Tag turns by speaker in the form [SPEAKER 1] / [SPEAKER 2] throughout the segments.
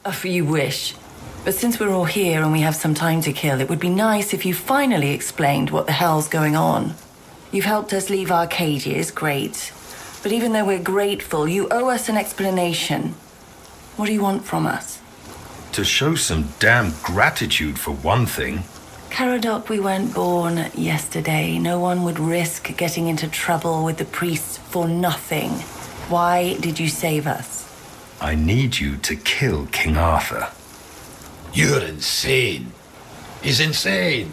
[SPEAKER 1] If you wish. But since we're all here and we have some time to kill, it would be nice if you finally explained what the hell's going on. You've helped us leave our cages, great. But even though we're grateful, you owe us an explanation. What do you want from us?
[SPEAKER 2] To show some damn gratitude for one thing.
[SPEAKER 1] Caradoc, we weren't born yesterday. No one would risk getting into trouble with the priests for nothing. Why did you save us?
[SPEAKER 2] I need you to kill King Arthur.
[SPEAKER 3] You're insane. He's insane.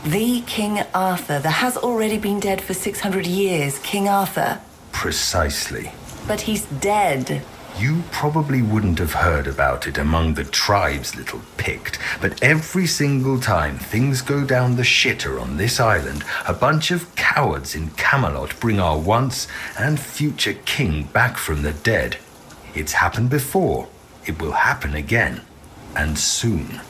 [SPEAKER 1] The King Arthur that has already been dead for 600 years. King Arthur.
[SPEAKER 2] Precisely.
[SPEAKER 1] But he's dead.
[SPEAKER 2] You probably wouldn't have heard about it among the tribes, little Pict, but every single time things go down the shitter on this island, a bunch of cowards in Camelot bring our once and future king back from the dead. It's happened before. It will happen again. And soon.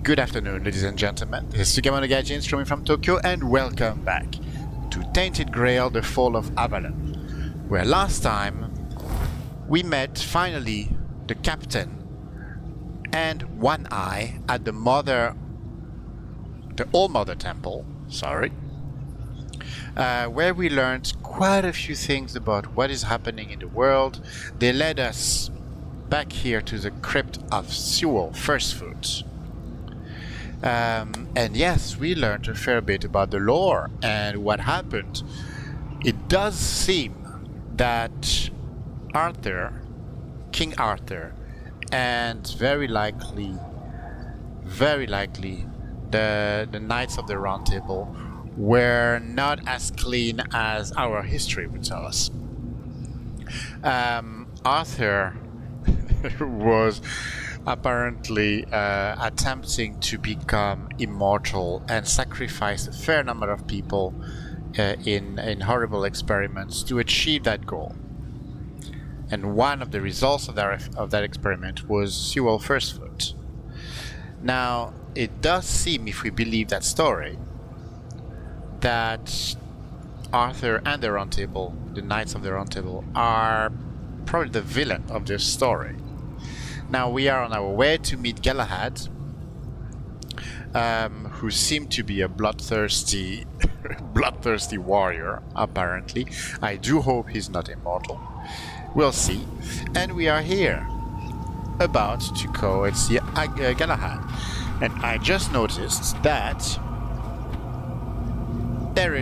[SPEAKER 4] Good afternoon, ladies and gentlemen. This is Sugamon Gaijin streaming from Tokyo, and welcome back to Tainted Grail, the Fall of Avalon, where last time we met finally the captain and One Eye at the All-Mother Temple, where we learned quite a few things about what is happening in the world. They led us back here to the crypt of Sewell Firstfoot. And yes, we learned a fair bit about the lore and what happened. It does seem that King Arthur, and very likely the Knights of the Round Table were not as clean as our history would tell us. Arthur was apparently attempting to become immortal and sacrifice a fair number of people in horrible experiments to achieve that goal. And one of the results of that experiment was Sewell Firstfoot. Now, it does seem, if we believe that story, that Arthur and the Round Table, the Knights of the Round Table, are probably the villain of this story. Now, we are on our way to meet Galahad, who seemed to be a bloodthirsty warrior, apparently. I do hope he's not immortal. We'll see. And we are here, about to go and see Galahad. And I just noticed that there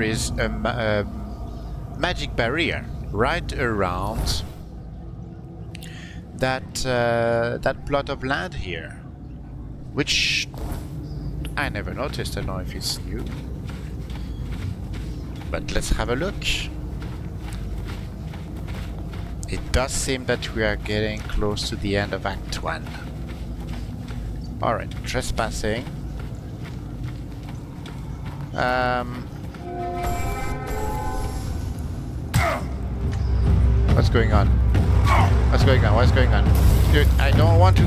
[SPEAKER 4] is a magic barrier right around that plot of land here, which I never noticed. I don't know if it's new, but let's have a look. It does seem that we are getting close to the end of Act 1. Alright, trespassing. What's going on? What's going on? Dude, I don't want to...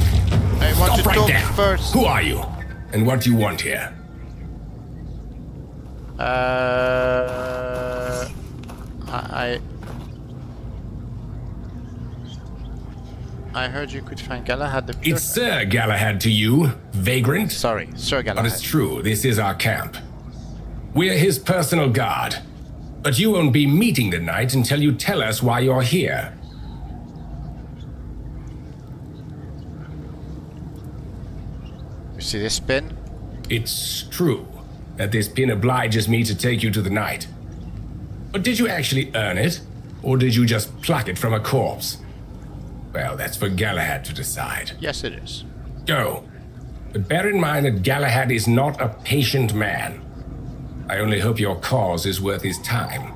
[SPEAKER 4] I want to talk first.
[SPEAKER 5] Who are you? And what do you want here?
[SPEAKER 4] I heard you could find Galahad the Pure.
[SPEAKER 5] It's Sir Galahad to you, vagrant.
[SPEAKER 4] Sorry, Sir Galahad.
[SPEAKER 5] But it's true, this is our camp. We're his personal guard. But you won't be meeting the knight until you tell us why you're here.
[SPEAKER 4] You see this pin?
[SPEAKER 5] It's true that this pin obliges me to take you to the knight. But did you actually earn it? Or did you just pluck it from a corpse? Well, that's for Galahad to decide.
[SPEAKER 4] Yes, it is.
[SPEAKER 5] Go. But bear in mind that Galahad is not a patient man. I only hope your cause is worth his time.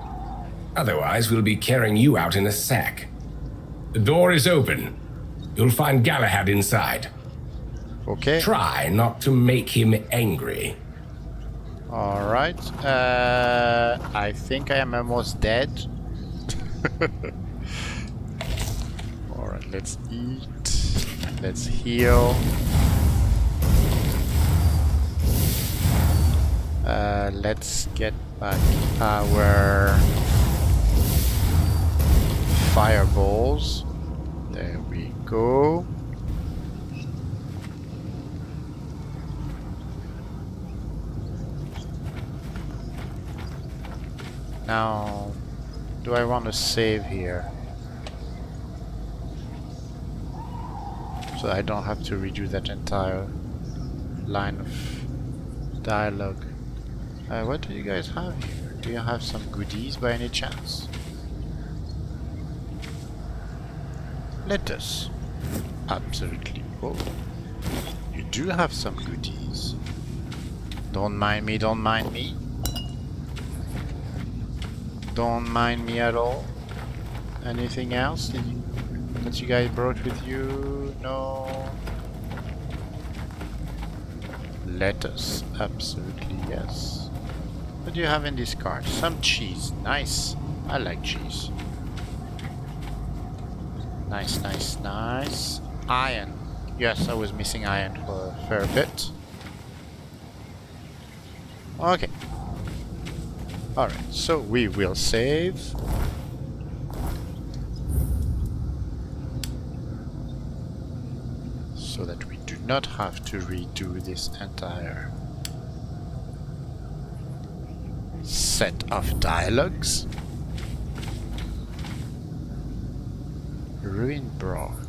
[SPEAKER 5] Otherwise, we'll be carrying you out in a sack. The door is open. You'll find Galahad inside.
[SPEAKER 4] Okay.
[SPEAKER 5] Try not to make him angry.
[SPEAKER 4] Alright. I think I am almost dead. Alright, let's eat. Let's heal. let's get back our fireballs. There we go. Now, do I want to save here? So I don't have to redo that entire line of dialogue. What do you guys have here? Do you have some goodies by any chance? Lettuce. Absolutely. Oh, you do have some goodies. Don't mind me, don't mind me. Don't mind me at all. Anything else that you guys brought with you? No. Lettuce. Absolutely yes. What do you have in this cart? Some cheese. Nice. I like cheese. Nice, nice, nice. Iron. Yes, I was missing iron for a fair bit. Okay. Alright, so we will save. So that we do not have to redo this entire set of dialogues. Ruined Broth.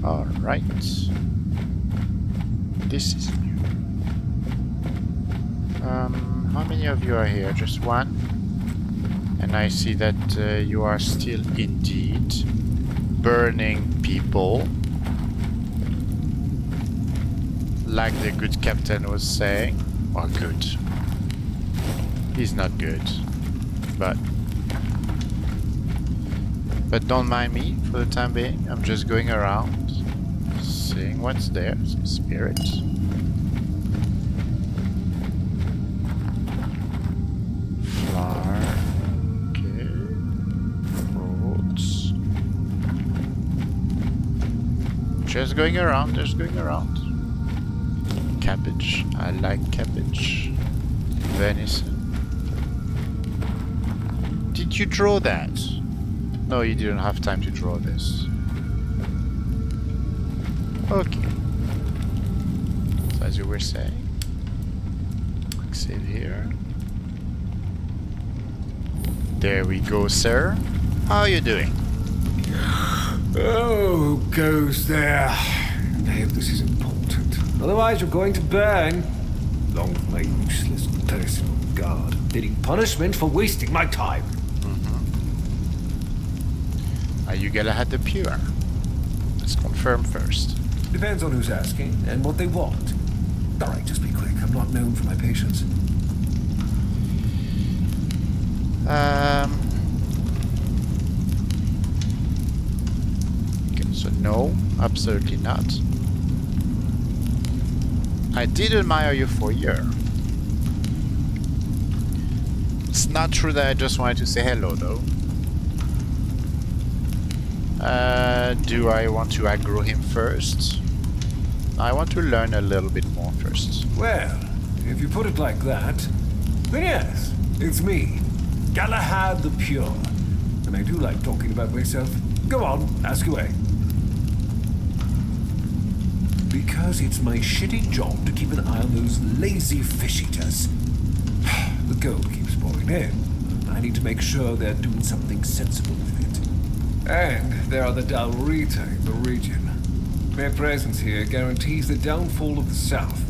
[SPEAKER 4] Alright. This is new. How many of you are here? Just one? And I see that you are still indeed burning people. Like the good captain was saying. Or good. He's not good. But don't mind me for the time being. I'm just going around, seeing what's there. Some spirits. Flour. Okay. Fruits. Just going around, just going around. Cabbage. I like cabbage. Venison. Did you draw that? No, you didn't have time to draw this. Okay. So as you were saying, quick save here. There we go, sir. How are you doing?
[SPEAKER 6] Oh, who goes there? I hope this is important. Otherwise, you're going to burn. Long for my useless personal guard. Getting punishment for wasting my time.
[SPEAKER 4] Are you Galahad the Pure? Let's confirm first.
[SPEAKER 6] Depends on who's asking and what they want. Alright, just be quick. I'm not known for my patience.
[SPEAKER 4] Okay, so no, absolutely not. I did admire you for a year. It's not true that I just wanted to say hello, though. Do I want to aggro him first? I want to learn a little bit more first.
[SPEAKER 6] Well, if you put it like that, then yes, it's me, Galahad the Pure. And I do like talking about myself. Go on, ask away. Because it's my shitty job to keep an eye on those lazy fish eaters. The gold keeps pouring in. I need to make sure they're doing something sensible with it. And there are the Dalrita in the region. Their presence here guarantees the downfall of the South.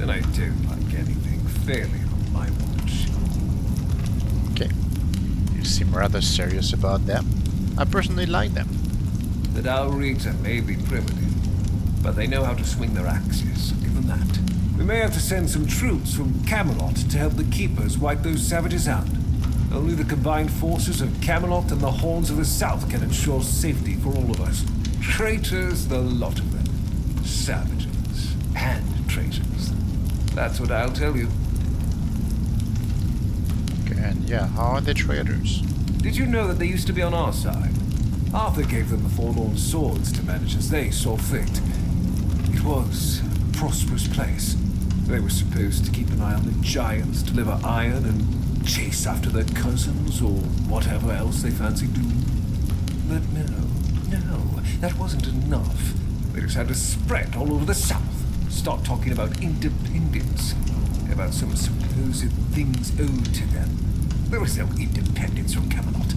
[SPEAKER 6] And I don't like anything failing on my watch.
[SPEAKER 4] Okay. You seem rather serious about them. I personally like them.
[SPEAKER 6] The Dalrita may be primitive, but they know how to swing their axes, give them that. We may have to send some troops from Camelot to help the Keepers wipe those savages out. Only the combined forces of Camelot and the Horns of the South can ensure safety for all of us. Traitors, the lot of them. Savages and traitors. That's what I'll tell you.
[SPEAKER 4] Okay, and yeah, how are they traitors?
[SPEAKER 6] Did you know that they used to be on our side? Arthur gave them the forlorn swords to manage as they saw fit. It was a prosperous place. They were supposed to keep an eye on the giants, deliver iron, and chase after their cousins, or whatever else they fancied doing. But no, that wasn't enough. They just had to spread all over the south. Start talking about independence, about some supposed things owed to them. There is no independence from Camelot.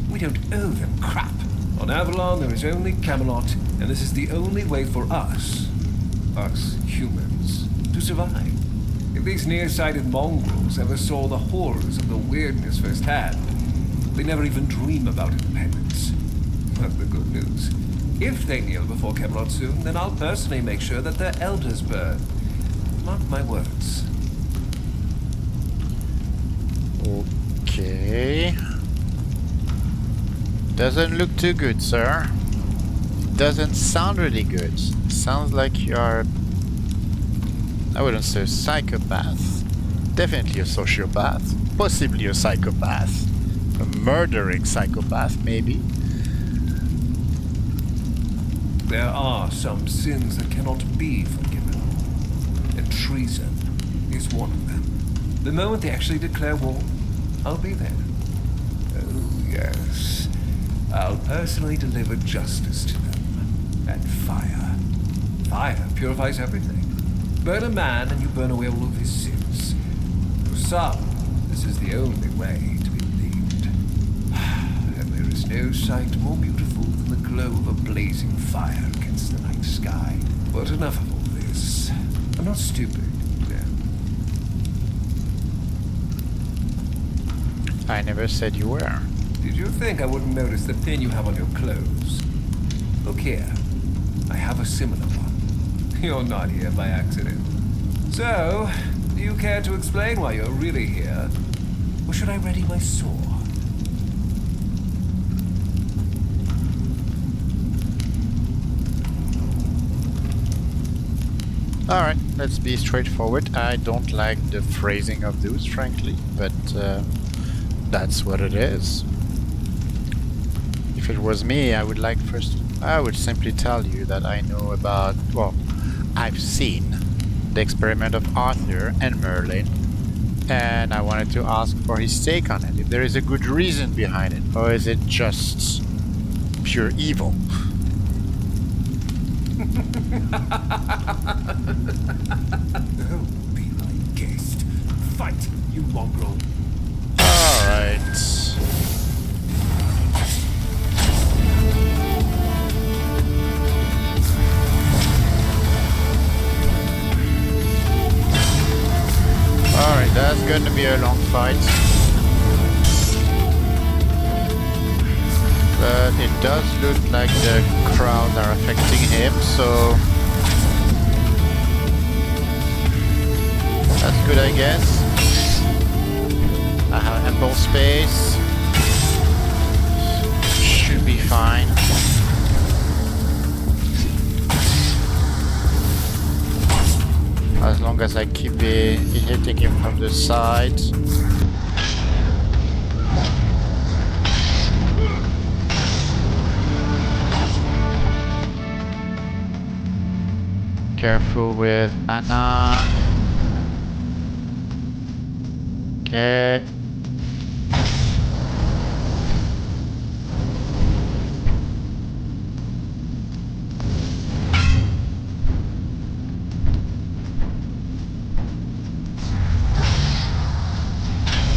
[SPEAKER 6] We don't owe them crap. On Avalon, there is only Camelot, and this is the only way for us humans, to survive. If these nearsighted mongrels ever saw the horrors of the weirdness firsthand, they never even dream about independence. But the good news, if they kneel before Camelot soon, then I'll personally make sure that their elders burn. Mark my words.
[SPEAKER 4] Okay. Doesn't look too good, sir. Doesn't sound really good. Sounds like you're... I wouldn't say a psychopath. Definitely a sociopath. Possibly a psychopath. A murdering psychopath, maybe.
[SPEAKER 6] There are some sins that cannot be forgiven. And treason is one of them. The moment they actually declare war, I'll be there. Oh, yes. I'll personally deliver justice to them. And fire. Fire purifies everything. Burn a man and you burn away all of his sins. For some, this is the only way to be believed. And there is no sight more beautiful than the glow of a blazing fire against the night sky. But enough of all this. I'm not stupid,
[SPEAKER 4] I never said you were.
[SPEAKER 6] Did you think I wouldn't notice the pin you have on your clothes? Look here. I have a similar one. You're not here by accident. So, do you care to explain why you're really here? Or should I ready my sword?
[SPEAKER 4] Alright, let's be straightforward. I don't like the phrasing of those, frankly, but that's what it is. If it was me, I would simply tell you that I know about, well, I've seen the experiment of Arthur and Merlin, and I wanted to ask for his take on it. If there is a good reason behind it, or is it just pure evil?
[SPEAKER 6] Oh, be my guest. Fight, you mongrel.
[SPEAKER 4] Alright. Alright, that's going to be a long fight. But it does look like the crowd are affecting him, so... that's good, I guess. I have ample space. Should be fine. As long as I keep hitting him from the side. Careful with Anna. Okay.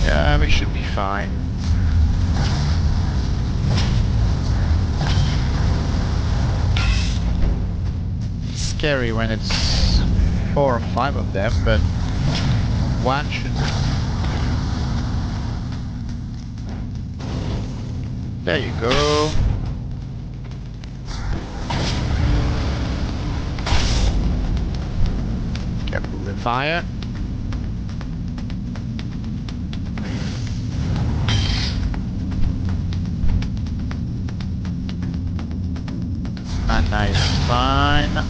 [SPEAKER 4] Yeah, we should be fine. It's scary when it's 4 or 5 of them, but one should... There you go. Careful with fire. Anna is fine.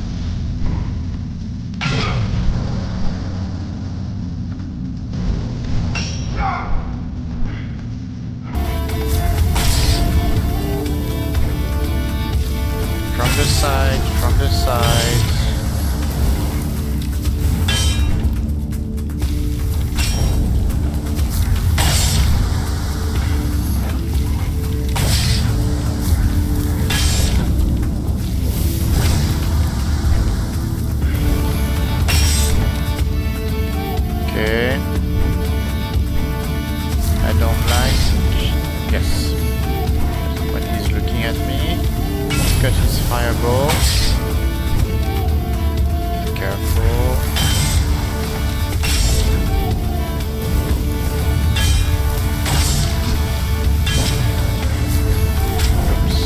[SPEAKER 4] the side, from the side. Okay. I don't like. Yes. When he's looking at me, got his fireball. Be careful. Oops.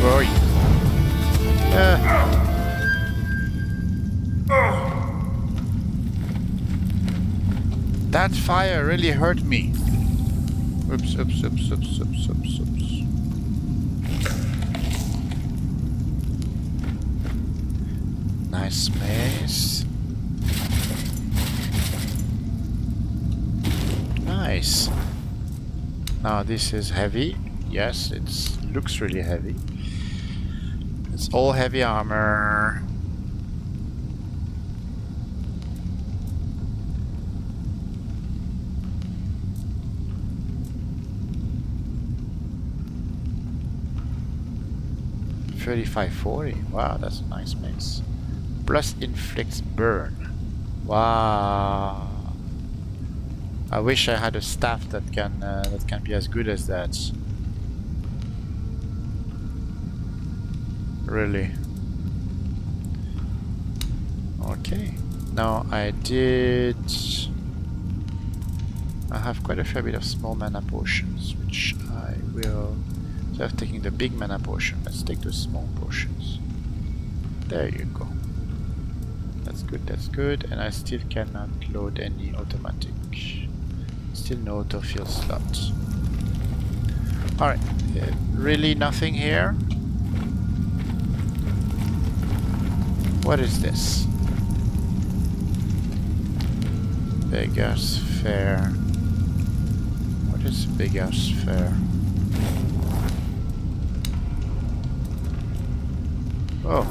[SPEAKER 4] Where are you? That fire really hurt me. Oops, oops, oops, oops, oops, oops, oops. Nice maze. Nice. Now this is heavy. Yes, it looks really heavy. It's all heavy armor. $35.40. Wow, that's a nice mix. Plus inflicts burn. Wow. I wish I had a staff that can be as good as that. Really. Okay. Now I have quite a fair bit of small mana potions, which I will. Instead of taking the big mana potion, let's take the small potions. There you go. That's good, that's good. And I still cannot load any automatic. Still no autofill slots. Alright, really nothing here? What is this? Beggar's Fair. What is Beggar's Fair? Oh.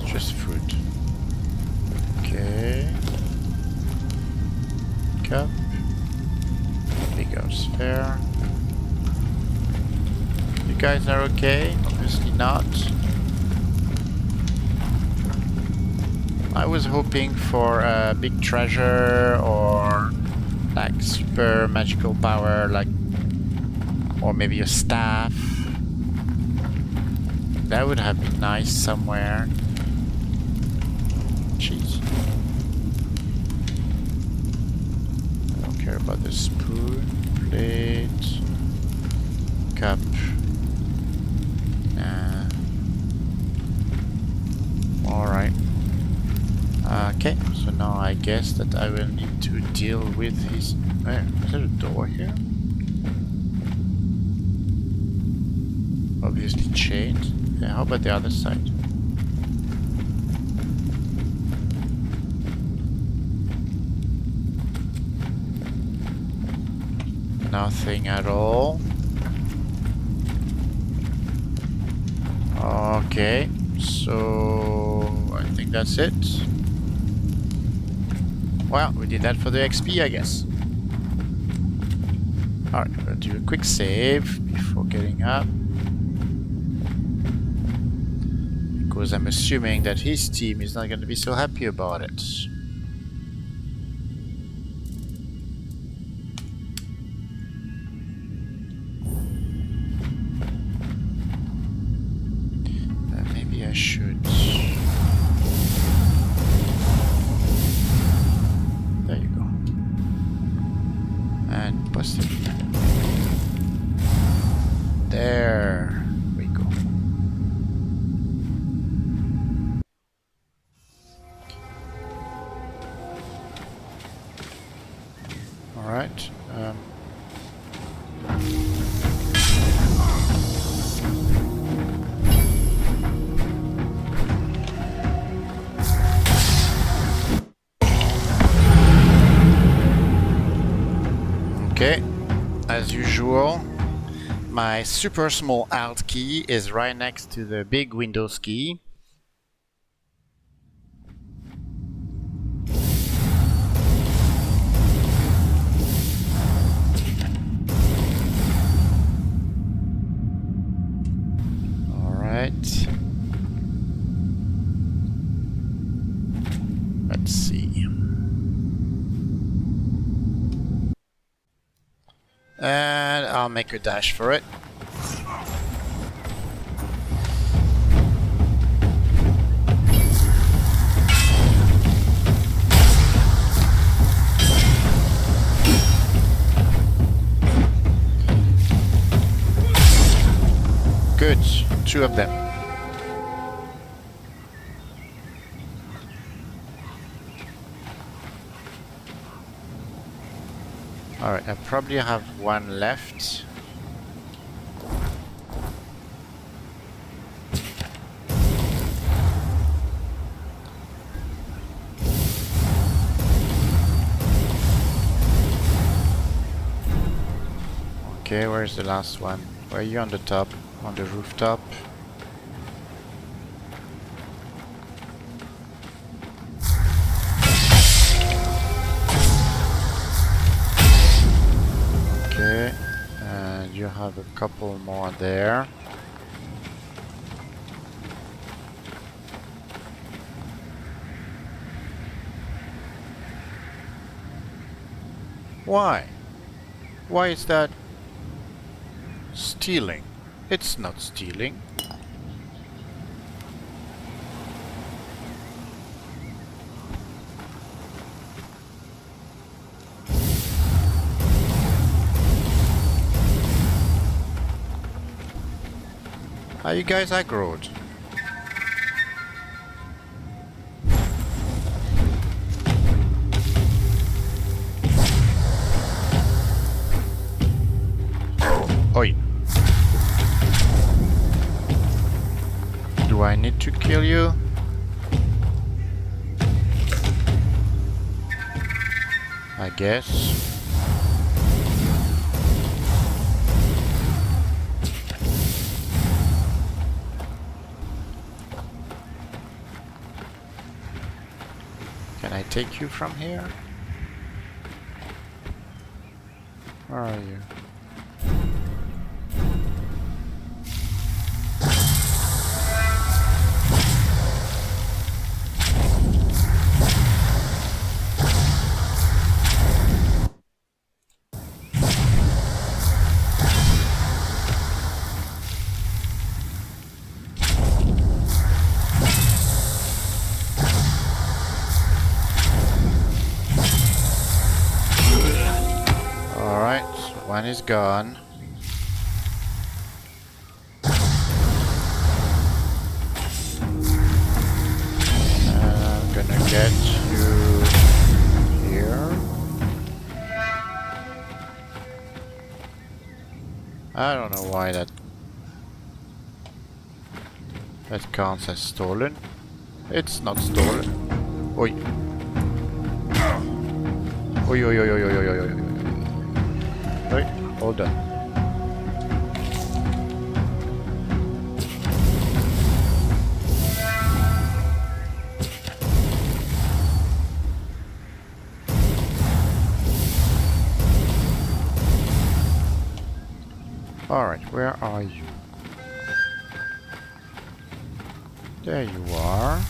[SPEAKER 4] It's just fruit. Okay. Cup. Beggar's Fair. You guys are okay? Obviously not. I was hoping for a big treasure or like super magical power, like, or maybe a staff. That would have been nice somewhere. Jeez. I don't care about the spoon, plate, cup. Nah. Alright. Okay, so now I guess that I will need to deal with his... Where? Is there a door here? Obviously chained. Yeah, how about the other side? Nothing at all. Okay, so I think that's it. Well, we did that for the XP, I guess. Alright, we'll do a quick save before getting up. Because I'm assuming that his team is not going to be so happy about it. Maybe I should... There you go. Alright. Okay, as usual, my super small Alt key is right next to the big Windows key. Alright. Let's see. And I'll make a dash for it. Good, 2 of them. Alright, I probably have 1 left. Okay, where's the last one? Where are you on the top? On the rooftop? Okay, and you have a couple more there. Why? Why is that stealing? It's not stealing. Are you guys aggroed? Oi. Do I need to kill you? I guess. Can I take you from here? Where are you? One is gone. And I'm gonna get you here. I don't know why that counts as stolen. It's not stolen. Oi. Oi, oi, oi, oi, oi, oi, oi, oi. Wait, hold on. Alright, where are you? There you are.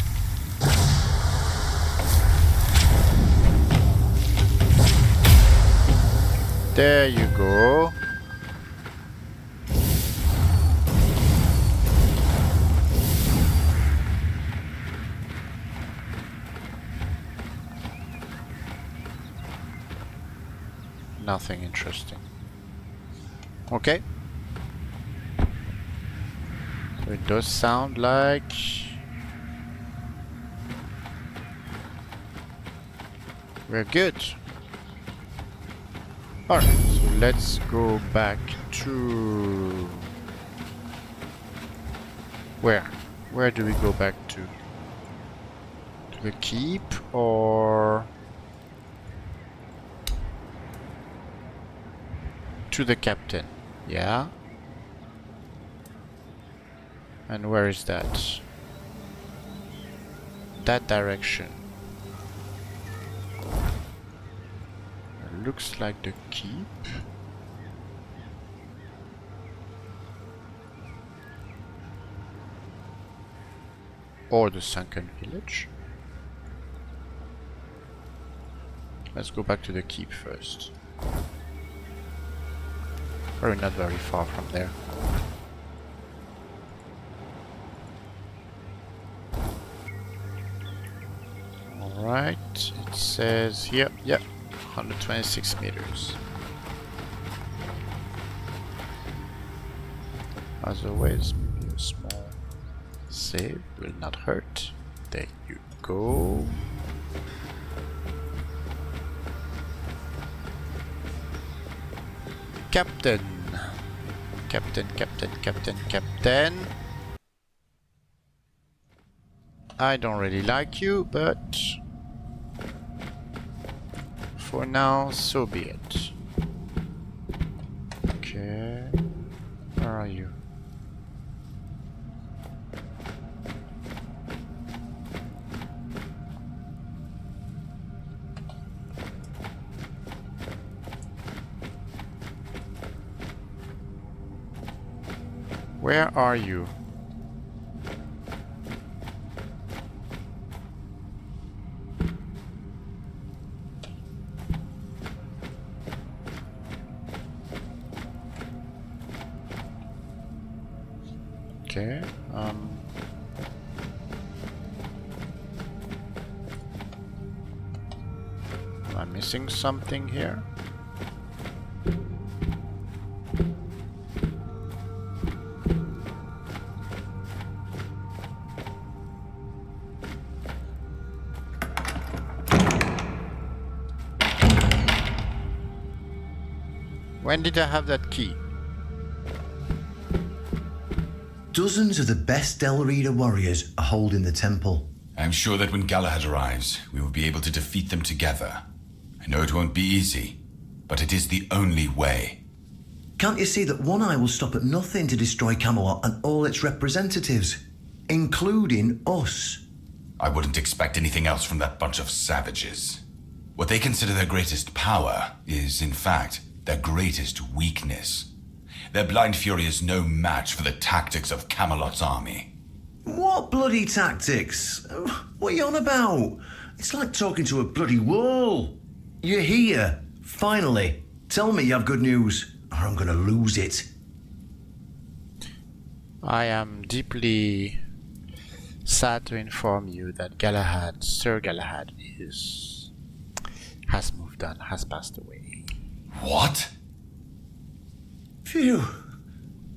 [SPEAKER 4] There you go. Nothing interesting. Okay. So it does sound like we're good. Alright, so let's go back to... Where? Where do we go back to? To the keep, or... to the captain? Yeah? And where is that? That direction. It looks like the keep. Or the sunken village. Let's go back to the keep first. Probably not very far from there. Alright, it says here, yep, 126 meters. As always, maybe a small save will not hurt. There you go. Captain. Captain. I don't really like you, but for now, so be it. Okay. Where are you? Where are you? Okay, am I missing something here? When did I have that key?
[SPEAKER 7] Dozens of the best Del Rita warriors are holding the temple.
[SPEAKER 8] I'm sure that when Galahad arrives, we will be able to defeat them together. I know it won't be easy, but it is the only way.
[SPEAKER 7] Can't you see that One Eye will stop at nothing to destroy Camelot and all its representatives, including us?
[SPEAKER 8] I wouldn't expect anything else from that bunch of savages. What they consider their greatest power is, in fact, their greatest weakness. Their blind fury is no match for the tactics of Camelot's army.
[SPEAKER 7] What bloody tactics? What are you on about? It's like talking to a bloody wall. You're here, finally. Tell me you have good news, or I'm gonna lose it.
[SPEAKER 4] I am deeply sad to inform you that Galahad, Sir Galahad, has moved on, has passed away.
[SPEAKER 8] What?
[SPEAKER 7] Phew.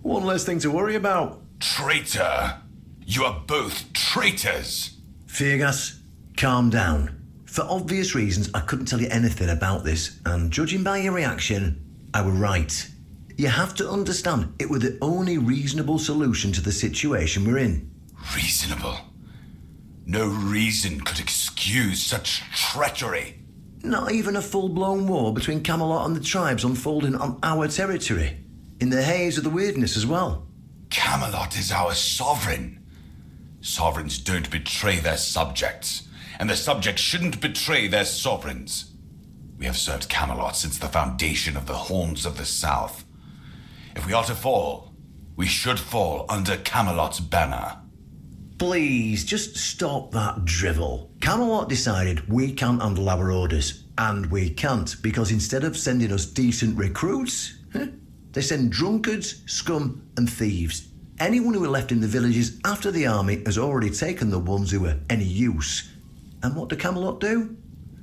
[SPEAKER 7] One less thing to worry about.
[SPEAKER 8] Traitor! You are both traitors!
[SPEAKER 7] Fergus, calm down. For obvious reasons, I couldn't tell you anything about this, and judging by your reaction, I were right. You have to understand, it were the only reasonable solution to the situation we're in.
[SPEAKER 8] Reasonable? No reason could excuse such treachery.
[SPEAKER 7] Not even a full-blown war between Camelot and the tribes unfolding on our territory. In the haze of the weirdness as well.
[SPEAKER 8] Camelot is our sovereign. Sovereigns don't betray their subjects, and the subjects shouldn't betray their sovereigns. We have served Camelot since the foundation of the Horns of the South. If we are to fall, we should fall under Camelot's banner.
[SPEAKER 7] Please, just stop that drivel. Camelot decided we can't handle our orders. And we can't, because instead of sending us decent recruits, they send drunkards, scum, and thieves. Anyone who were left in the villages after the army has already taken the ones who were any use. And what do Camelot do?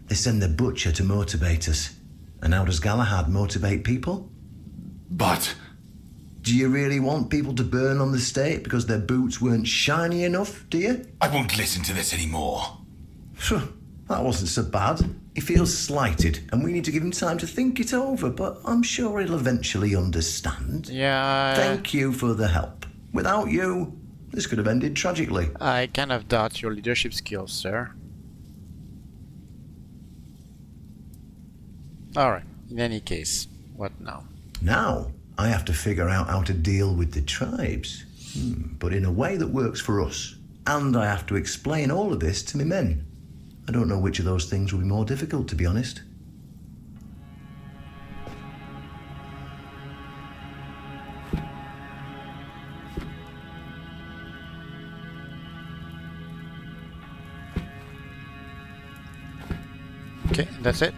[SPEAKER 7] They send the butcher to motivate us. And how does Galahad motivate people?
[SPEAKER 8] But...
[SPEAKER 7] Do you really want people to burn on the stake because their boots weren't shiny enough, do you?
[SPEAKER 8] I won't listen to this anymore.
[SPEAKER 7] That wasn't so bad. He feels slighted, and we need to give him time to think it over, but I'm sure he'll eventually understand.
[SPEAKER 4] Yeah.
[SPEAKER 7] Thank you for the help. Without you, this could have ended tragically.
[SPEAKER 4] I kind of doubt your leadership skills, sir. Alright, in any case, what now?
[SPEAKER 7] Now, I have to figure out how to deal with the tribes, but in a way that works for us. And I have to explain all of this to my men. I don't know which of those things will be more difficult, to be honest.
[SPEAKER 4] Okay, that's it.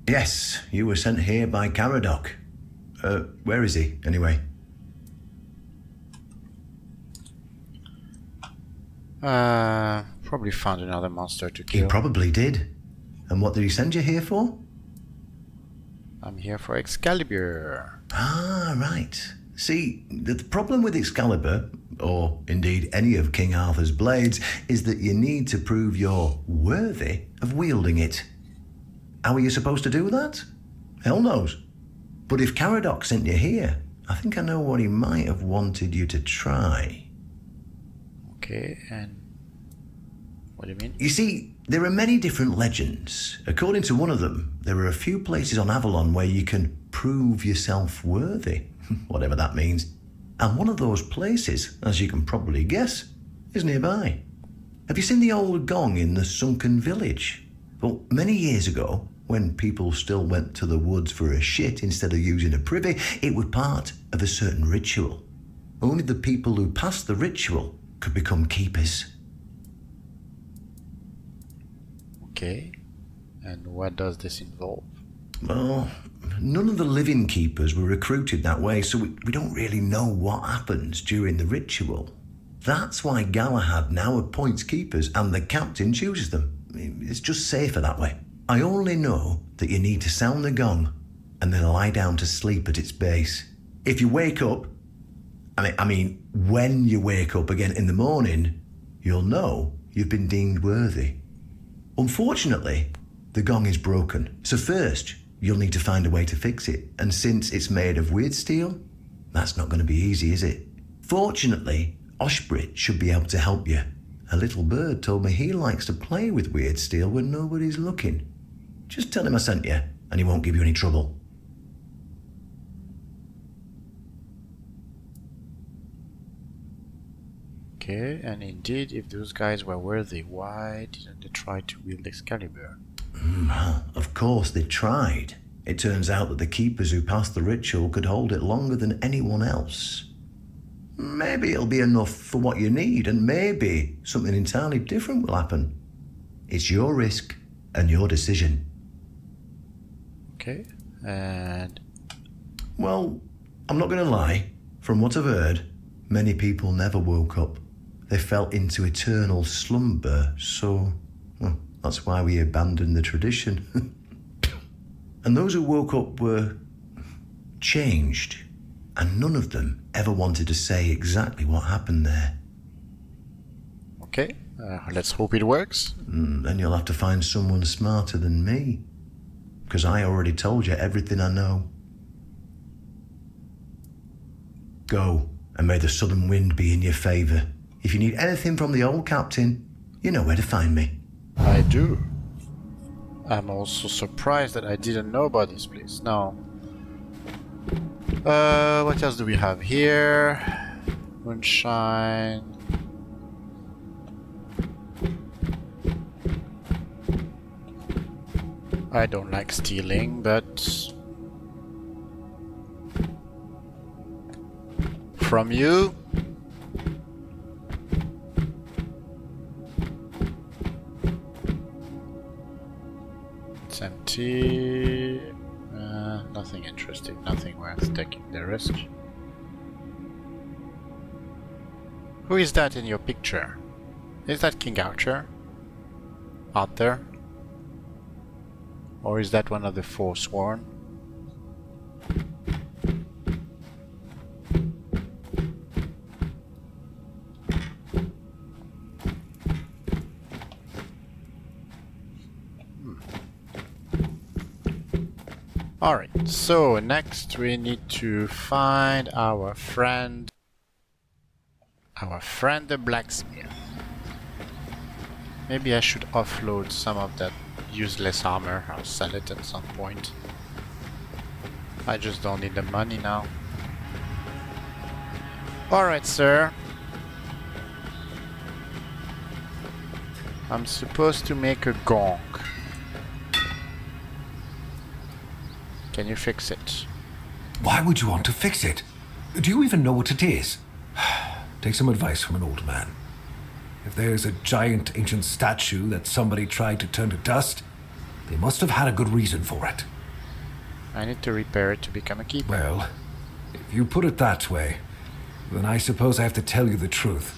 [SPEAKER 7] Yes, you were sent here by Caradoc. Where is he, anyway?
[SPEAKER 4] Probably found another monster to
[SPEAKER 7] He
[SPEAKER 4] kill.
[SPEAKER 7] probably did. And what did he send you here for?
[SPEAKER 4] I'm here for Excalibur.
[SPEAKER 7] Ah, right. See, the problem with Excalibur, or indeed any of King Arthur's blades, is that you need to prove you're worthy of wielding it. How are you supposed to do that? Hell knows. But if Caradoc sent you here, I think I know what he might have wanted you to try.
[SPEAKER 4] Okay, and what do you mean?
[SPEAKER 7] You see, there are many different legends. According to one of them, there are a few places on Avalon where you can prove yourself worthy, whatever that means. And one of those places, as you can probably guess, is nearby. Have you seen the old gong in the sunken village? Well, many years ago, when people still went to the woods for a shit instead of using a privy, it was part of a certain ritual. Only the people who passed the ritual could become keepers.
[SPEAKER 4] Okay, and what does this involve?
[SPEAKER 7] Well, none of the living keepers were recruited that way, so we don't really know what happens during the ritual. That's why Galahad now appoints keepers and the captain chooses them. It's just safer that way. I only know that you need to sound the gong and then lie down to sleep at its base. If you wake up, I mean, when you wake up again in the morning, you'll know you've been deemed worthy. Unfortunately, the gong is broken, so first you'll need to find a way to fix it, and since it's made of weird steel, that's not going to be easy, is it? Fortunately, Oshbrit should be able to help you. A little bird told me he likes to play with weird steel when nobody's looking. Just tell him I sent you, and he won't give you any trouble.
[SPEAKER 4] Okay, and indeed, if those guys were worthy, why didn't they try to wield Excalibur?
[SPEAKER 7] Well, of course they tried. It turns out that the keepers who passed the ritual could hold it longer than anyone else. Maybe it'll be enough for what you need, and maybe something entirely different will happen. It's your risk and your decision.
[SPEAKER 4] Okay, and...
[SPEAKER 7] Well, I'm not going to lie. From what I've heard, many people never woke up. They fell into eternal slumber, so... Well, that's why we abandoned the tradition. And those who woke up were... changed. And none of them ever wanted to say exactly what happened there.
[SPEAKER 4] Okay, let's hope it works.
[SPEAKER 7] Then you'll have to find someone smarter than me. Because I already told you everything I know. Go, and may the southern wind be in your favour. If you need anything from the old captain, you know where to find me.
[SPEAKER 4] I do. I'm also surprised that I didn't know about this place. Now, what else do we have here? Moonshine. I don't like stealing, but from you. It's empty. Nothing interesting, nothing worth taking the risk. Who is that in your picture? Is that King Archer? Out there? Or is that one of the Forsworn? Alright, so next we need to find our friend the blacksmith. Maybe I should offload some of that useless armor. I'll sell it at some point. I just don't need the money now. Alright, sir. I'm supposed to make a gong. Can you fix it?
[SPEAKER 6] Why would you want to fix it? Do you even know what it is? Take some advice from an old man. If there's a giant ancient statue that somebody tried to turn to dust, they must have had a good reason for it.
[SPEAKER 4] I need to repair it to become a keeper.
[SPEAKER 6] Well, if you put it that way, then I suppose I have to tell you the truth.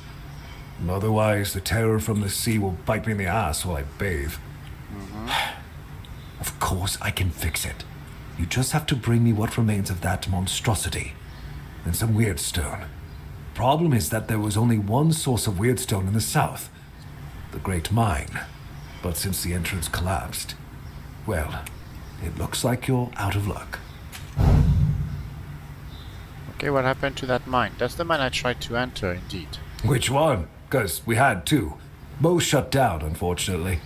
[SPEAKER 6] Otherwise, the terror from the sea will bite me in the ass while I bathe. Of course I can fix it. You just have to bring me what remains of that monstrosity, and some weird stone. Problem is that there was only one source of weird stone in the south, the Great Mine. But since the entrance collapsed, well, it looks like you're out of luck.
[SPEAKER 4] Okay, what happened to that mine? That's the mine I tried to enter, indeed.
[SPEAKER 6] Which one? 'Cause we had two. Both shut down, unfortunately.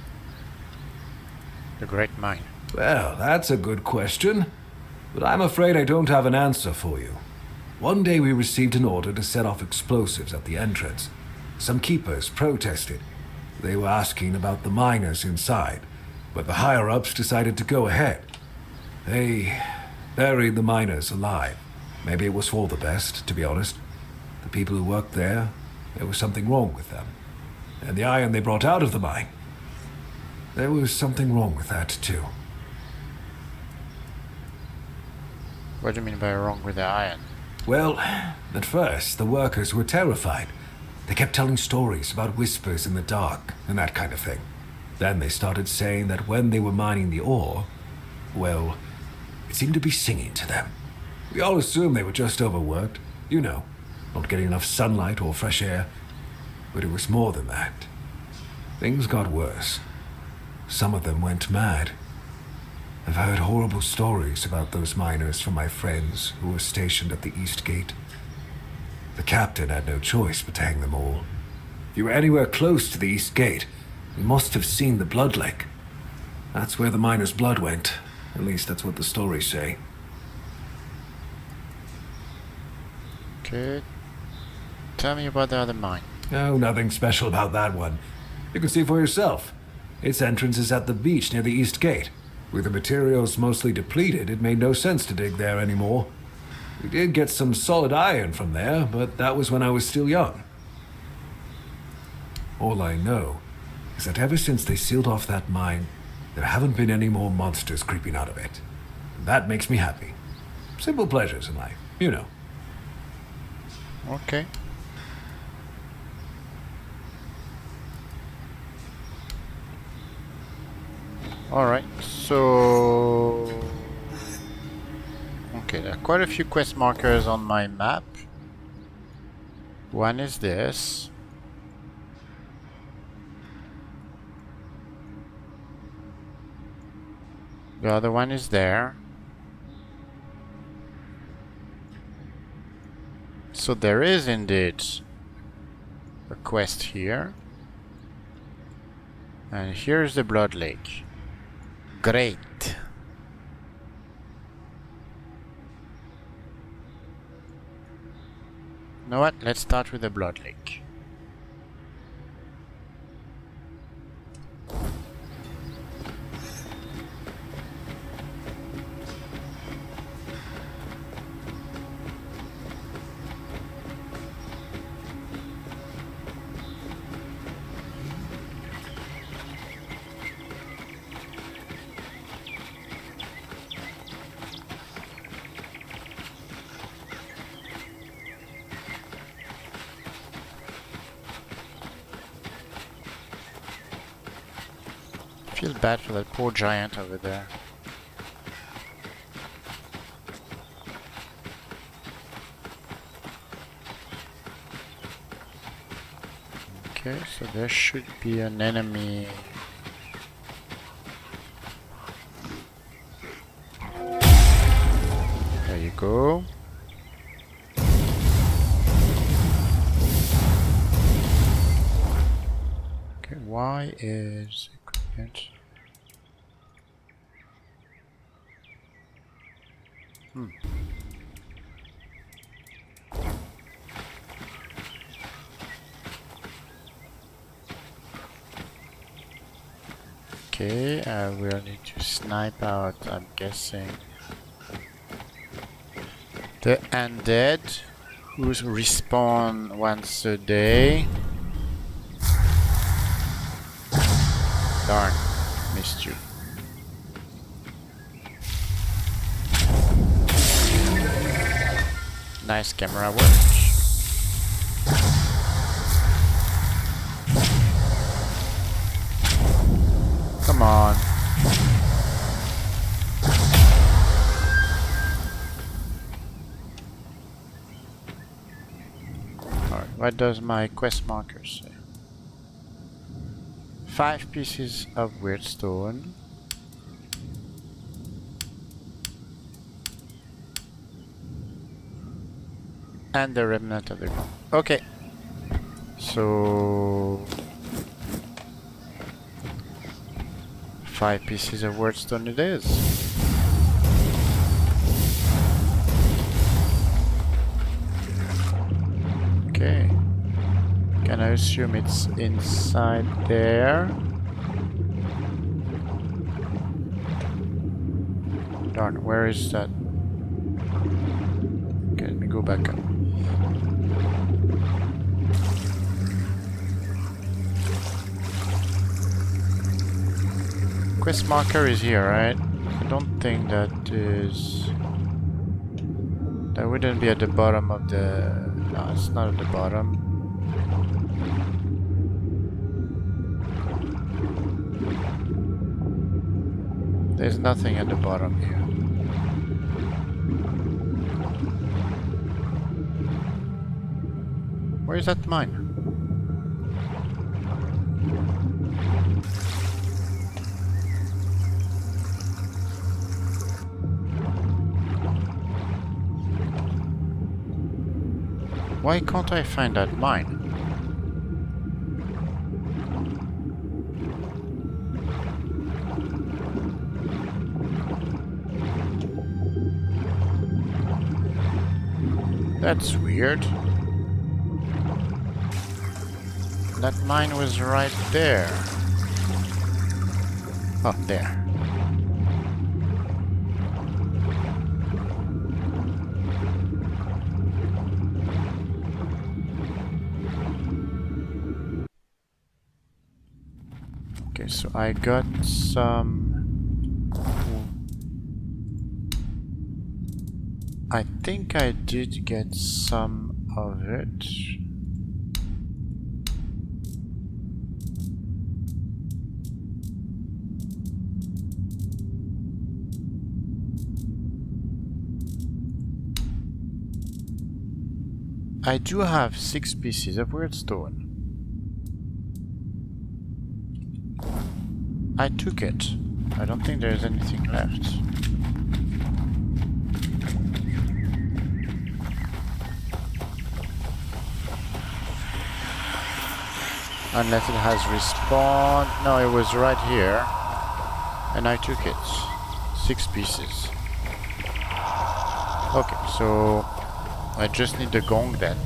[SPEAKER 4] The Great Mine.
[SPEAKER 6] Well, that's a good question. But I'm afraid I don't have an answer for you. One day we received an order to set off explosives at the entrance. Some keepers protested. They were asking about the miners inside, but the higher-ups decided to go ahead. They buried the miners alive. Maybe it was for the best, to be honest. The people who worked there was something wrong with them. And the iron they brought out of the mine, there was something wrong with that, too.
[SPEAKER 4] What do you mean by wrong with the iron?
[SPEAKER 6] Well, at first, the workers were terrified. They kept telling stories about whispers in the dark and that kind of thing. Then they started saying that when they were mining the ore, well, it seemed to be singing to them. We all assumed they were just overworked, you know, not getting enough sunlight or fresh air. But it was more than that. Things got worse. Some of them went mad. I've heard horrible stories about those miners from my friends who were stationed at the East Gate. The captain had no choice but to hang them all. If you were anywhere close to the East Gate, you must have seen the blood lake. That's where the miners' blood went. At least that's what the stories say.
[SPEAKER 4] Okay. Tell me about the other mine.
[SPEAKER 6] Oh, nothing special about that one. You can see for yourself. Its entrance is at the beach near the East Gate. With the materials mostly depleted, it made no sense to dig there anymore. We did get some solid iron from there, but that was when I was still young. All I know is that ever since they sealed off that mine, there haven't been any more monsters creeping out of it. And that makes me happy. Simple pleasures in life, you know.
[SPEAKER 4] Okay. Alright, so... Okay, there are quite a few quest markers on my map. One is this. The other one is there. So there is indeed a quest here. And here's the Blood Lake. Great. You know what? Let's start with the Blood Lake. Feel bad for that poor giant over there. Okay, so there should be an enemy. go. Okay, why is equipment? Okay, we'll need to snipe out, I'm guessing, the undead who respawn once a day. Darn, missed you. Nice camera work. Come on. Alright, what does my quest marker say? 5 pieces of weird stone. And the remnant of the ground. Okay. So 5 pieces of wordstone it is. Okay. Can I assume it's inside there? Darn, where is that? Okay, let me go back up. Quest marker is here, right? I don't think that is... That wouldn't be at the bottom of the... No, it's not at the bottom. There's nothing at the bottom here. Where is that mine? Why can't I find that mine? That's weird. That mine was right there. Oh, there. Okay, so I got some... I think I did get some of it. I do have 6 pieces of wordstone. I took it. I don't think there's anything left. Unless it has respawned. No, it was right here. And I took it. 6 pieces. Okay, so I just need the gong then.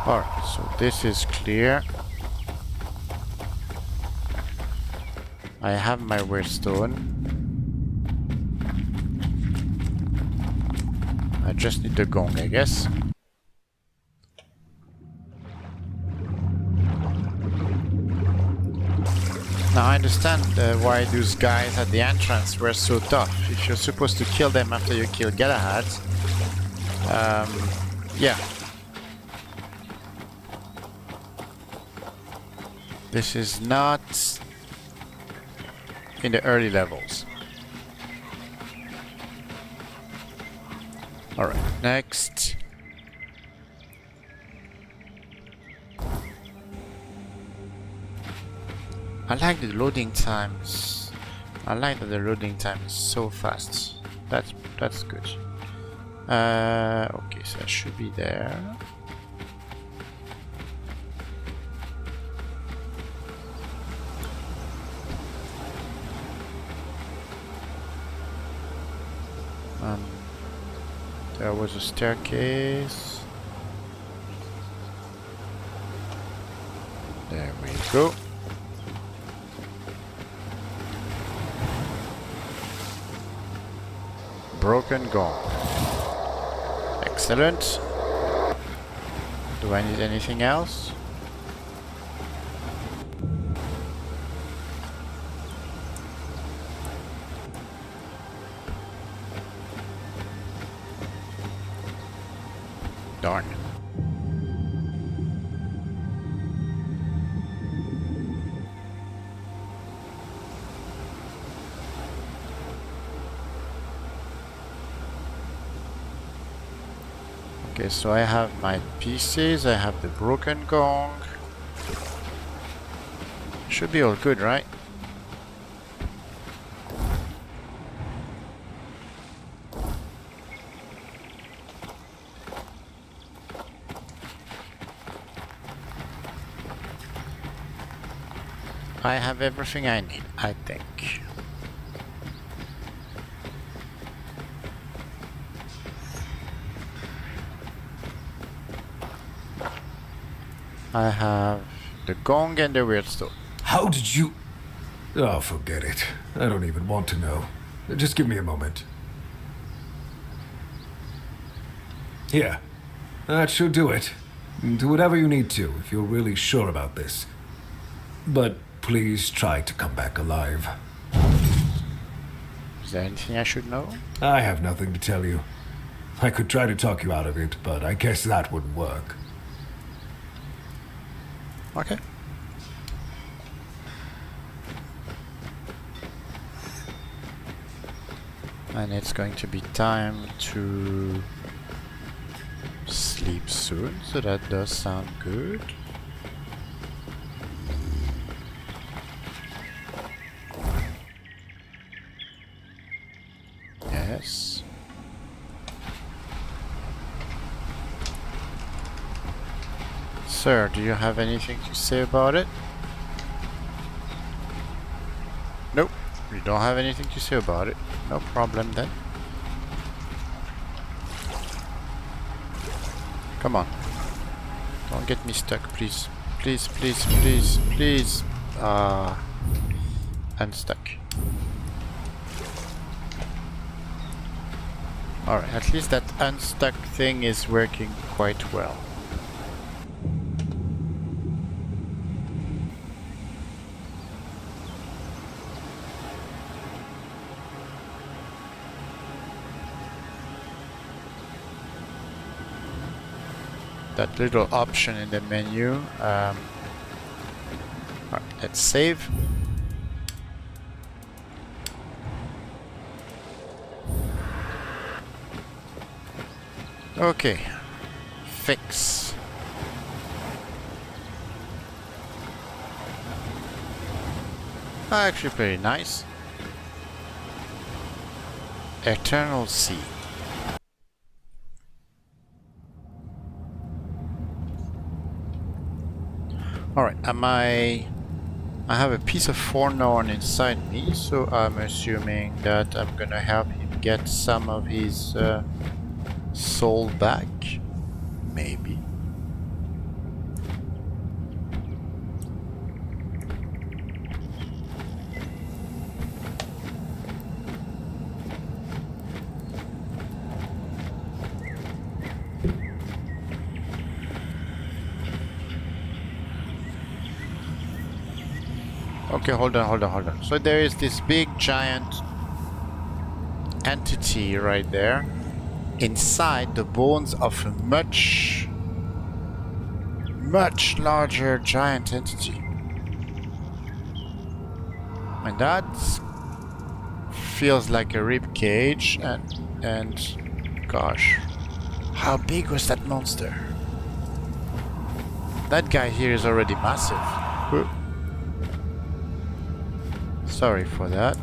[SPEAKER 4] Alright, so this is clear. I have my wordstone. I just need the gong, I guess. Now I understand why those guys at the entrance were so tough. If you're supposed to kill them after you kill Galahad, yeah. This is not in the early levels. Alright, next. I like the loading times. I like that the loading time is so fast. That's good. Okay, so I should be there. There was a staircase. There we go. Broken gong. Excellent. Do I need anything else? Darn. Okay, so I have my pieces, I have the broken gong. Should be all good, right? I have everything I need, I think. I have the gong and the weird stone.
[SPEAKER 6] How did you... Oh, forget it. I don't even want to know. Just give me a moment. Here. That should do it. Do whatever you need to, if you're really sure about this. But please try to come back alive.
[SPEAKER 4] Is there anything I should know?
[SPEAKER 6] I have nothing to tell you. I could try to talk you out of it, but I guess that wouldn't work.
[SPEAKER 4] Okay. And it's going to be time to sleep soon, so that does sound good. Yes. Sir, do you have anything to say about it? Nope, you don't have anything to say about it. No problem then. Come on. Don't get me stuck, please. Please, please, please, please. Unstuck. Alright, at least that unstuck thing is working quite well. That little option in the menu. Alright, let's save. Okay, fix. Actually pretty nice. Eternal Sea. Alright, I have a piece of forlorn inside me, so I'm assuming that I'm gonna help him get some of his soul back. Maybe. Okay, hold on. So there is this big giant entity right there inside the bones of a much larger giant entity. And that feels like a rib cage and gosh, how big was that monster? That guy here is already massive. Sorry for that.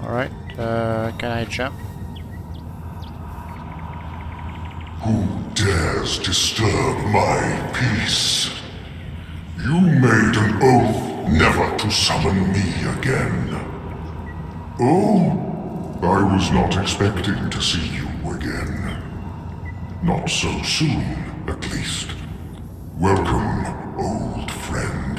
[SPEAKER 4] Alright, can I jump?
[SPEAKER 9] Who dares disturb my peace? You made an oath never to summon me again. Oh, I was not expecting to see you again. Not so soon, at least. Welcome, old friend.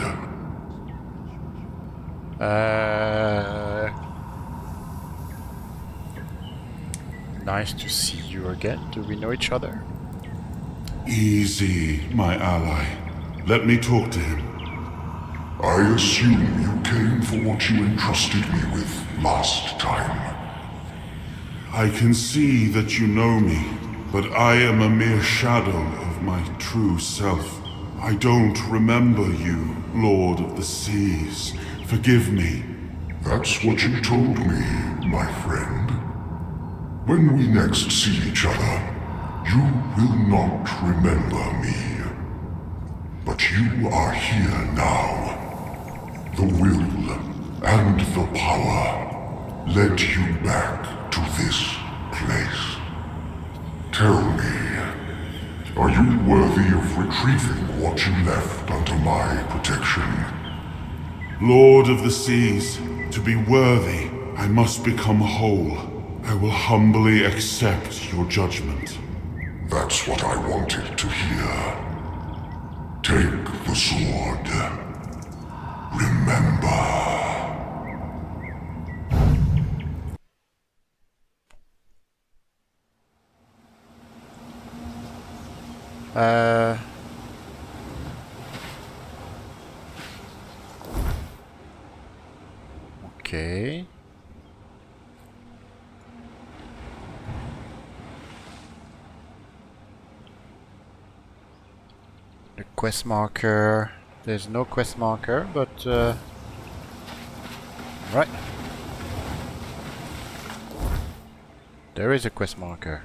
[SPEAKER 4] Nice to see you again. Do we know each other?
[SPEAKER 9] Easy, my ally. Let me talk to him. I assume you came for what you entrusted me with last time. I can see that you know me, but I am a mere shadow of my true self. I don't remember you, Lord of the Seas. Forgive me. That's what you told me, my friend. When we next see each other, you will not remember me. But you are here now. The will and the power led you back to this place. Tell me, are you worthy of retrieving what you left under my protection? Lord of the Seas, to be worthy, I must become whole. I will humbly accept your judgment. That's what I wanted to hear. Take the sword. Remember.
[SPEAKER 4] Okay. The quest marker. There's no quest marker, but right. There is a quest marker.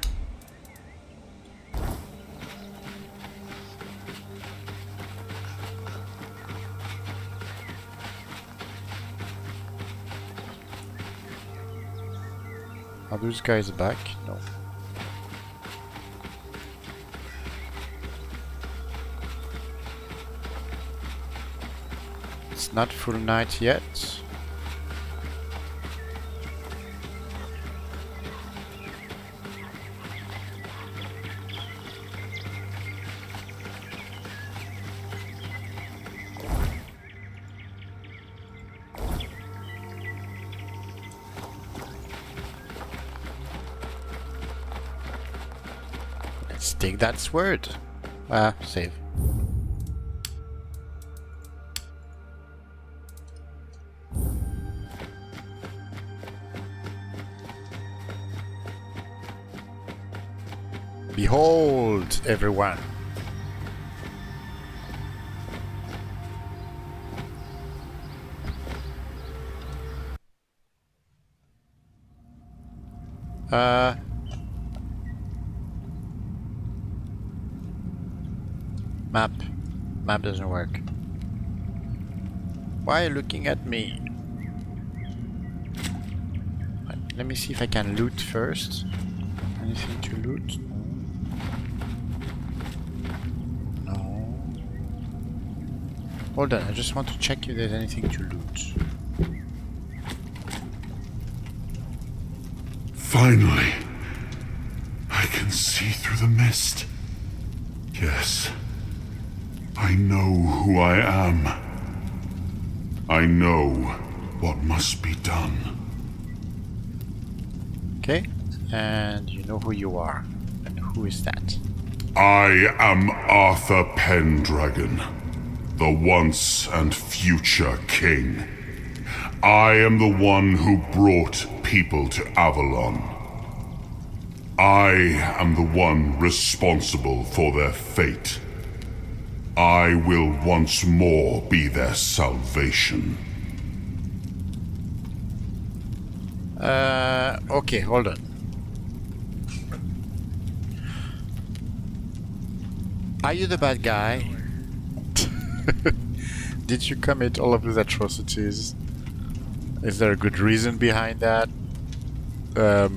[SPEAKER 4] Are those guys back? No. It's not full night yet. Let's take that sword. Save. Behold, everyone. Map doesn't work. Why are you looking at me? Let me see if I can loot first. Anything to loot? No. Hold on, I just want to check if there's anything to loot.
[SPEAKER 9] Finally, I can see through the mist. Yes, I know who I am. I know what must be done.
[SPEAKER 4] Okay, and you know who you are. And who is that?
[SPEAKER 9] I am Arthur Pendragon, the once and future king. I am the one who brought people to Avalon. I am the one responsible for their fate. I will once more be their salvation.
[SPEAKER 4] Okay, hold on. Are you the bad guy? Did you commit all of these atrocities? Is there a good reason behind that? Do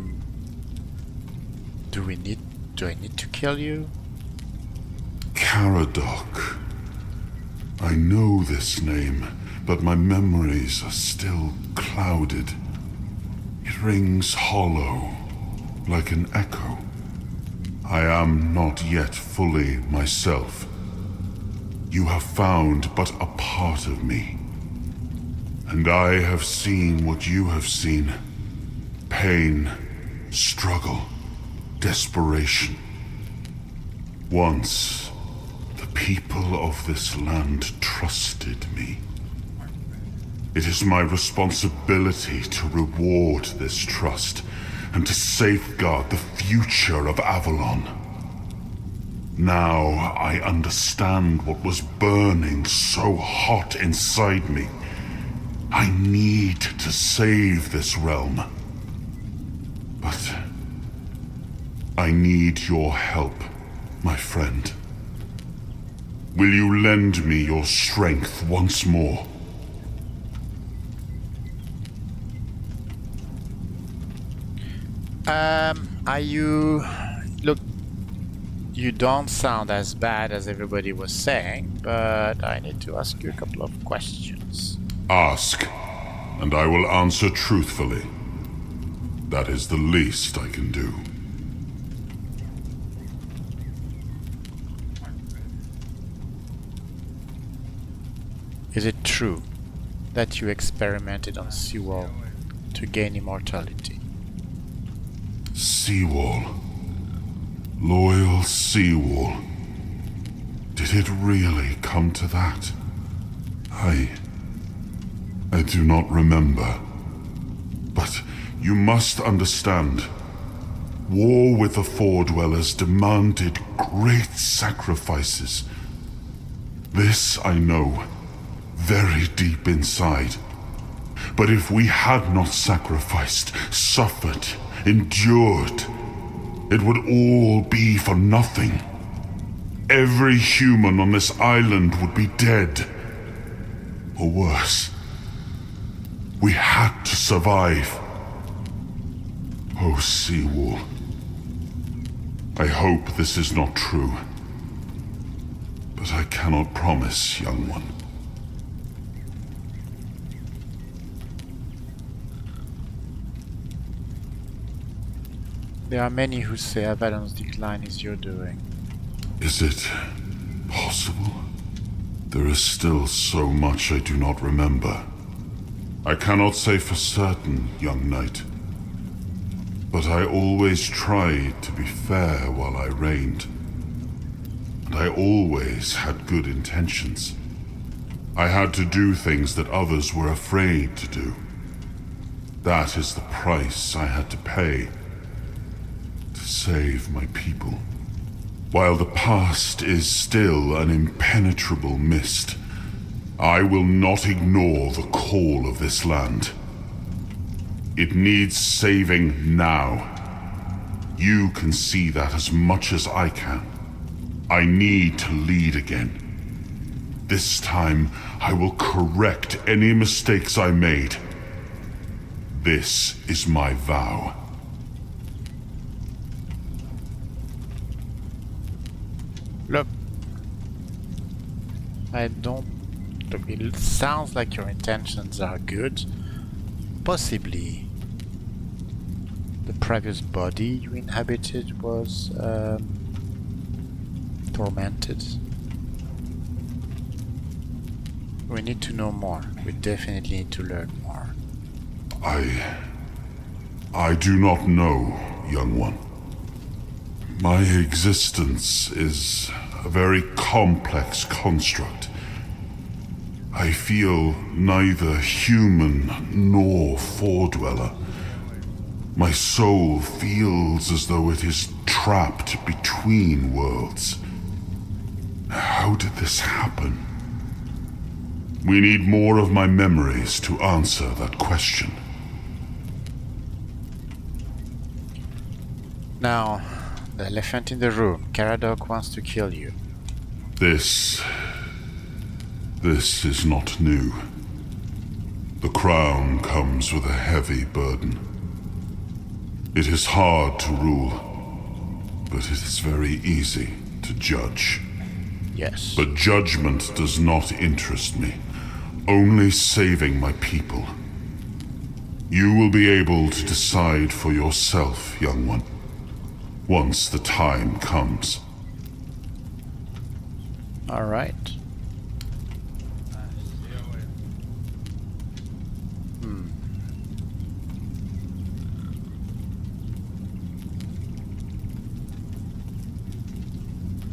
[SPEAKER 4] I need to kill you?
[SPEAKER 9] Caradoc. I know this name, but my memories are still clouded. It rings hollow, like an echo. I am not yet fully myself. You have found but a part of me. And I have seen what you have seen. Pain, struggle, desperation. Once, the people of this land trusted me. It is my responsibility to reward this trust and to safeguard the future of Avalon. Now I understand what was burning so hot inside me. I need to save this realm. But I need your help, my friend. Will you lend me your strength once more?
[SPEAKER 4] Are you... Look, you don't sound as bad as everybody was saying, but I need to ask you a couple of questions.
[SPEAKER 9] Ask, and I will answer truthfully. That is the least I can do.
[SPEAKER 4] Is it true that you experimented on Seawall to gain immortality?
[SPEAKER 9] Seawall. Loyal Seawall. Did it really come to that? I do not remember. But you must understand. War with the Four-Dwellers demanded great sacrifices. This I know, very deep inside. But if we had not sacrificed, suffered, endured, it would all be for nothing. Every human on this island would be dead. Or worse. We had to survive. Oh, Seawall. I hope this is not true. But I cannot promise, young one.
[SPEAKER 4] There are many who say Avalon's decline is your doing.
[SPEAKER 9] Is it possible? There is still so much I do not remember. I cannot say for certain, young knight. But I always tried to be fair while I reigned. And I always had good intentions. I had to do things that others were afraid to do. That is the price I had to pay. To save my people. While the past is still an impenetrable mist, I will not ignore the call of this land. It needs saving now. You can see that as much as I can. I need to lead again. This time, I will correct any mistakes I made. This is my vow.
[SPEAKER 4] Look, Look, it sounds like your intentions are good. Possibly the previous body you inhabited was tormented. We need to know more. We definitely need to learn more.
[SPEAKER 9] I do not know, young one. My existence is a very complex construct. I feel neither human nor Four-Dweller. My soul feels as though it is trapped between worlds. How did this happen? We need more of my memories to answer that question.
[SPEAKER 4] Now, the elephant in the room. Caradoc wants to kill you.
[SPEAKER 9] This is not new. The crown comes with a heavy burden. It is hard to rule, but it is very easy to judge.
[SPEAKER 4] Yes.
[SPEAKER 9] But judgment does not interest me. Only saving my people. You will be able to decide for yourself, young one, once the time comes.
[SPEAKER 4] All right.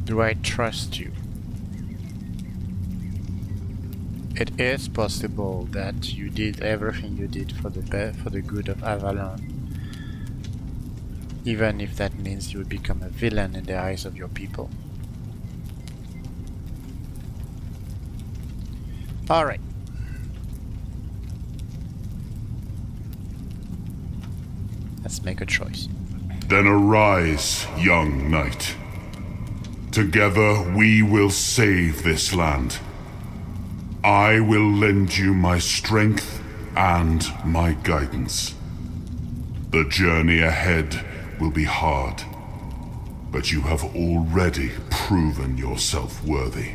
[SPEAKER 4] Do I trust you? It is possible that you did everything you did for the good of Avalon, even if that means you would become a villain in the eyes of your people. All right. Let's make a choice.
[SPEAKER 9] Then arise, young knight. Together we will save this land. I will lend you my strength and my guidance. The journey ahead will be hard, but you have already proven yourself worthy.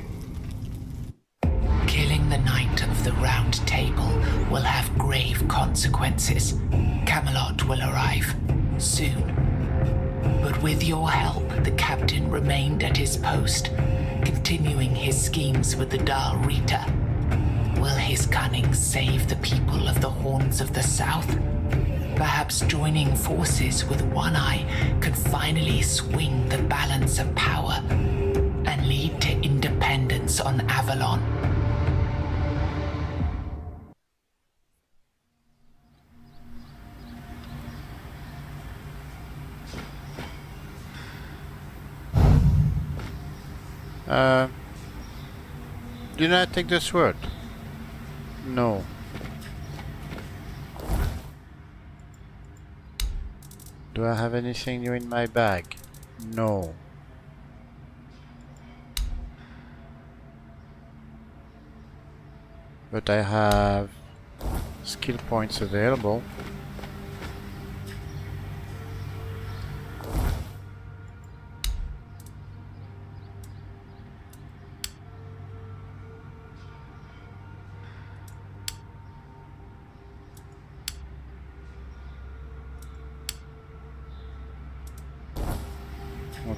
[SPEAKER 10] Killing the Knight of the Round Table will have grave consequences. Camelot will arrive soon. But with your help, the captain remained at his post, continuing his schemes with the Dal Rita. Will his cunning save the people of the Horns of the South? Perhaps joining forces with One Eye could finally swing the balance of power and lead to independence on Avalon.
[SPEAKER 4] Did I take the sword? No. Do I have anything new in my bag? No. But I have skill points available.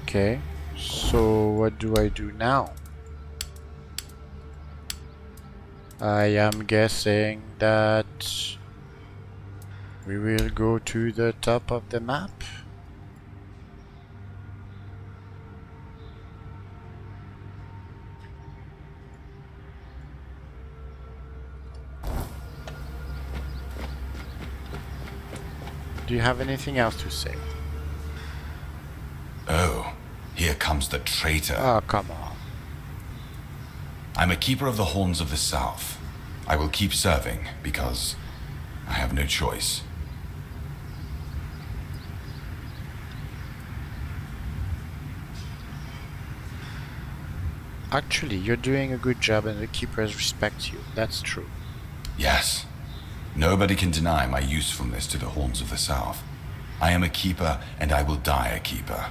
[SPEAKER 4] Okay, so what do I do now? I am guessing that we will go to the top of the map. Do you have anything else to say?
[SPEAKER 8] Oh, here comes the traitor.
[SPEAKER 4] Oh, come on.
[SPEAKER 8] I'm a keeper of the Horns of the South. I will keep serving because I have no choice.
[SPEAKER 4] Actually, you're doing a good job and the keepers respect you. That's true.
[SPEAKER 8] Yes. Nobody can deny my usefulness to the Horns of the South. I am a keeper and I will die a keeper.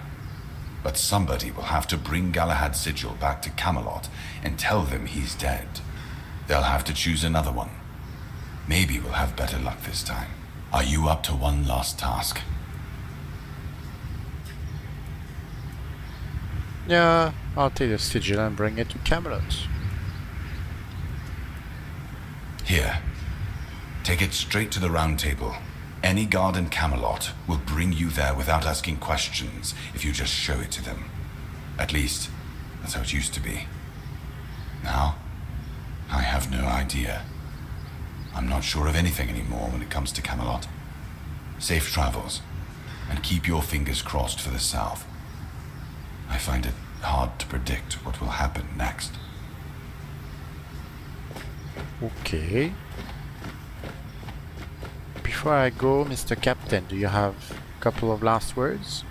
[SPEAKER 8] But somebody will have to bring Galahad's sigil back to Camelot and tell them he's dead. They'll have to choose another one. Maybe we'll have better luck this time. Are you up to one last task?
[SPEAKER 4] Yeah, I'll take the sigil and bring it to Camelot.
[SPEAKER 8] Here. Take it straight to the Round Table. Any guard in Camelot will bring you there without asking questions if you just show it to them. At least, that's how it used to be. Now, I have no idea. I'm not sure of anything anymore when it comes to Camelot. Safe travels. And keep your fingers crossed for the south. I find it hard to predict what will happen next.
[SPEAKER 4] Okay. Before I go, Mr. Captain, do you have a couple of last words?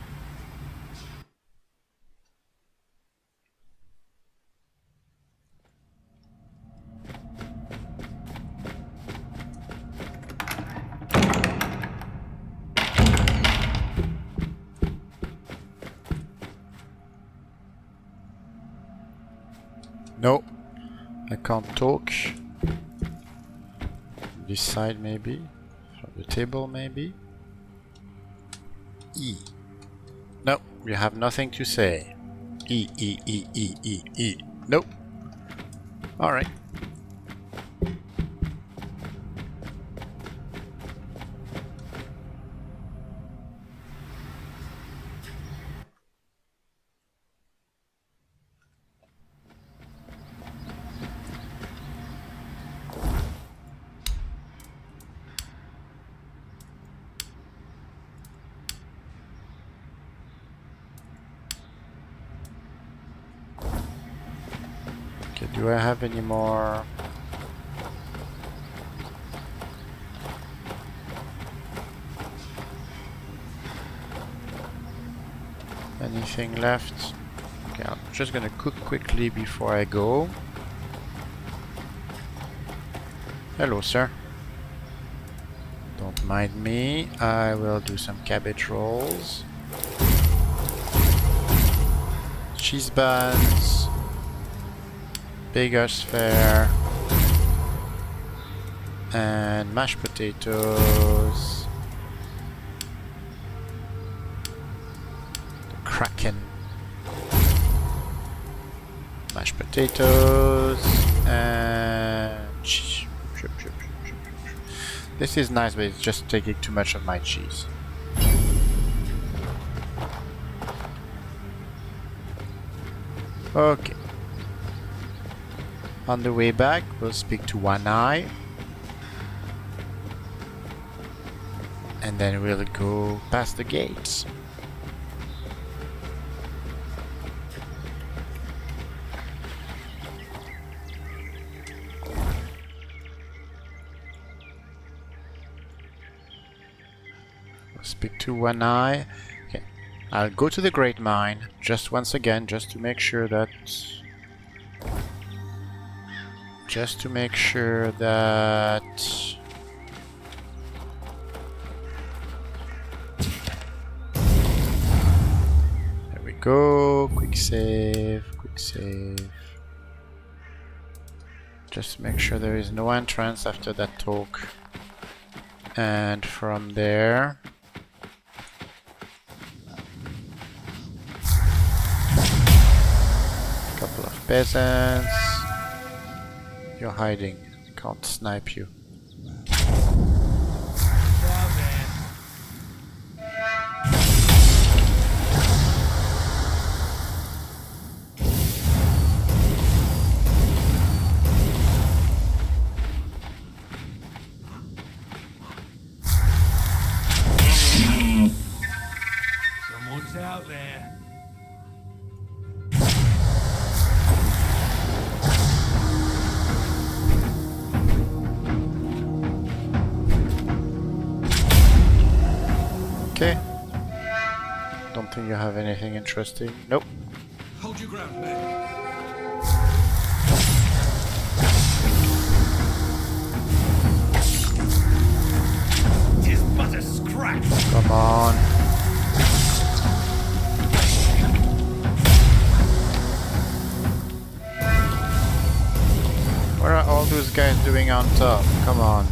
[SPEAKER 4] No, I can't talk. This side maybe, from the table maybe. E. No, you have nothing to say. E, E, E, E, E, E. Nope. Alright. Do I have any more? Anything left? Okay, I'm just gonna cook quickly before I go. Hello, sir. Don't mind me. I will do some cabbage rolls. Cheese buns. Bigger sphere and mashed potatoes, the Kraken, mashed potatoes, and this is nice, but it's just taking too much of my cheese. Okay. On the way back, we'll speak to One Eye. And then we'll go past the gates. We'll speak to One Eye. Okay. I'll go to the Great Mine, just once again, just to make sure that... There we go, quick save. Just to make sure there is no entrance after that talk. And from there... couple of peasants. You're hiding. Can't snipe you.
[SPEAKER 6] Someone's out there.
[SPEAKER 4] Okay. Don't think you have anything interesting. Nope.
[SPEAKER 6] Hold your ground, man. Tis but a scratch.
[SPEAKER 4] Come on. What are all those guys doing on top? Come on.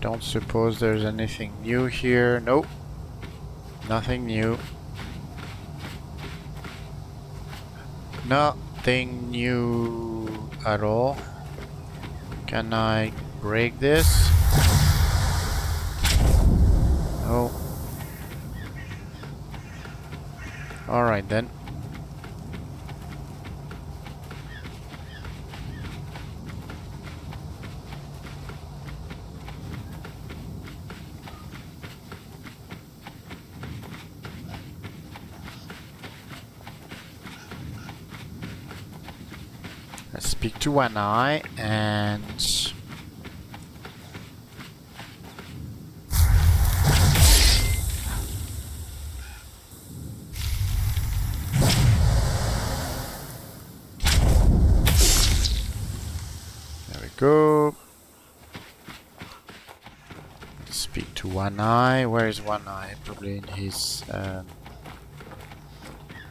[SPEAKER 4] don't suppose there's anything new here. Nope. Nothing new. Nothing new at all. Can I break this? No. Alright then. Let's speak to One Eye and there we go. Let's speak to One Eye. Where is One Eye? Probably in his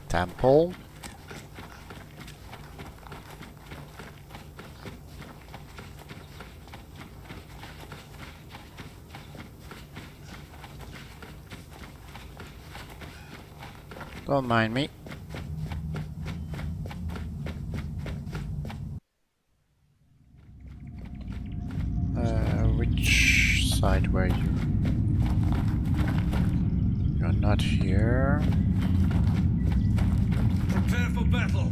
[SPEAKER 4] temple. Don't mind me. Which side were you? You're not here.
[SPEAKER 6] Prepare for battle.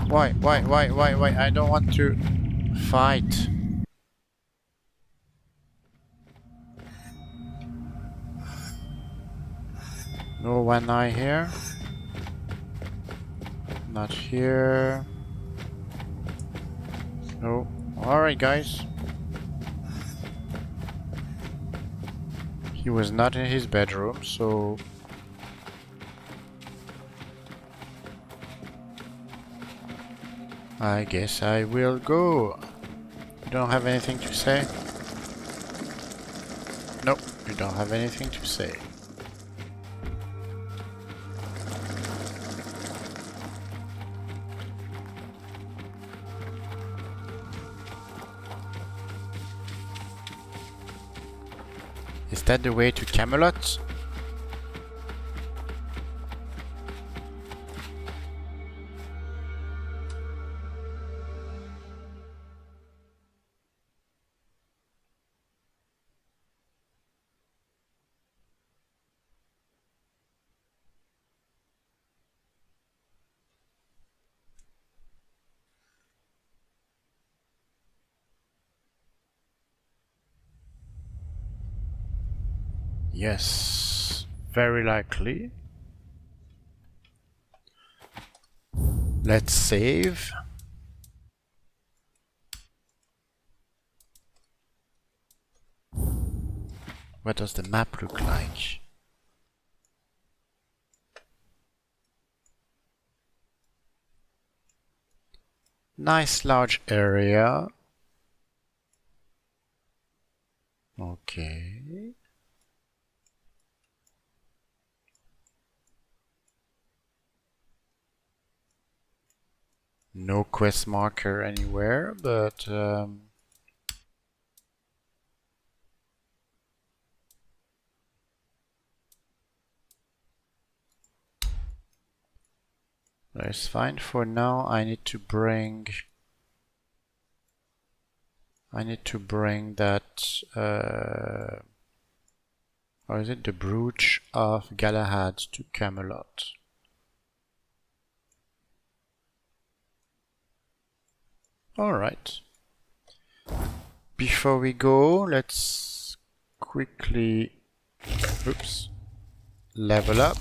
[SPEAKER 4] Why? I don't want to fight. No One Eye here. Not here. No. Alright, guys. He was not in his bedroom, so I guess I will go. You don't have anything to say? Nope, you don't have anything to say. Is that the way to Camelot? Yes, very likely. Let's save. What does the map look like? Nice large area. Okay. No quest marker anywhere, but that's fine for now. I need to bring that or is it the brooch of Galahad to Camelot? Alright. Before we go, let's quickly level up.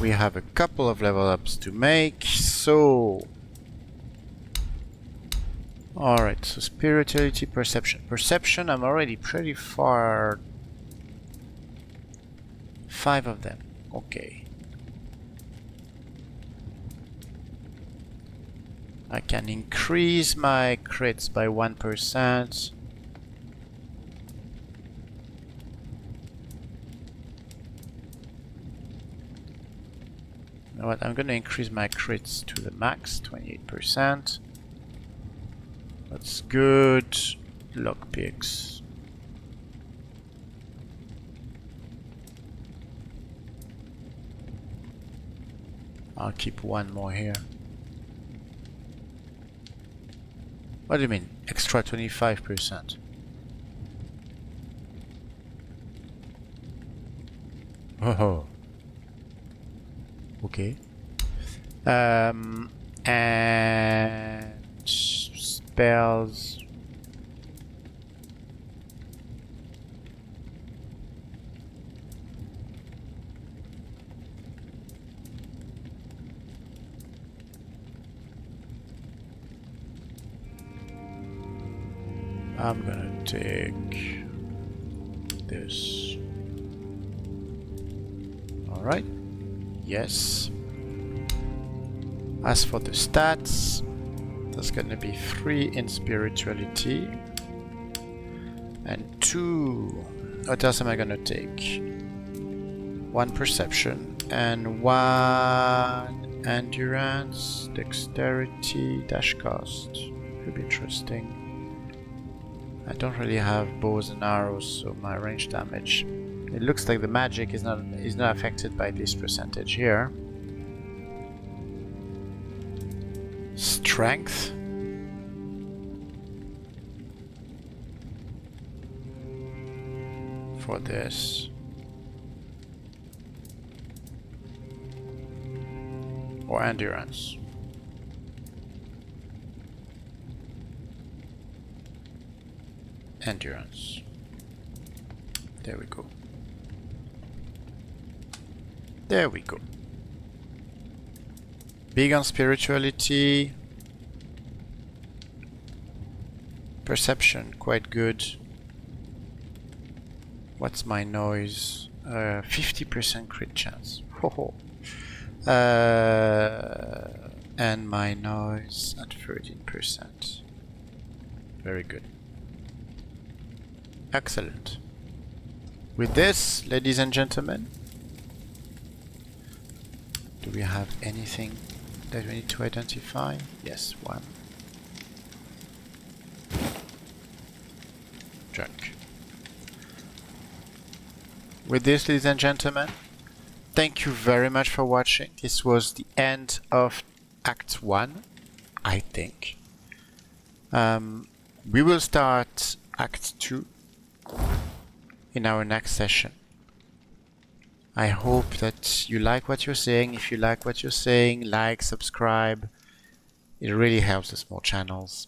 [SPEAKER 4] We have a couple of level ups to make, so alright, so spirituality, perception. Perception, I'm already pretty far. 5 of them. Okay. I can increase my crits by 1%. You know what? I'm gonna increase my crits to the max, 28%. That's good. Lockpicks. I'll keep one more here. What do you mean? Extra 25%? Oh. Okay. And spells. I'm gonna take this. All right. Yes. As for the stats, there's gonna be 3 in spirituality and 2. What else am I gonna take? 1 perception and 1 endurance, dexterity, dash cost. Could be interesting. I don't really have bows and arrows, so my range damage. It looks like the magic is not affected by this percentage here. Strength. For this. Or endurance. Endurance. There we go. There we go. Big on spirituality. Perception, quite good. What's my noise? 50% crit chance. Ho. And my noise at 13%. Very good. Excellent. With this, ladies and gentlemen, do we have anything that we need to identify? Yes, 1. Junk. With this, ladies and gentlemen, thank you very much for watching. This was the end of Act 1, I think. We will start Act 2 in our next session. I hope that you like what you're saying. If you like what you're saying, like, subscribe. It really helps the small channels.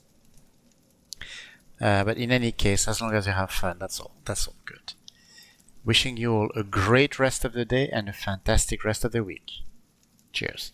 [SPEAKER 4] But in any case, as long as you have fun, that's all good. Wishing you all a great rest of the day and a fantastic rest of the week. Cheers.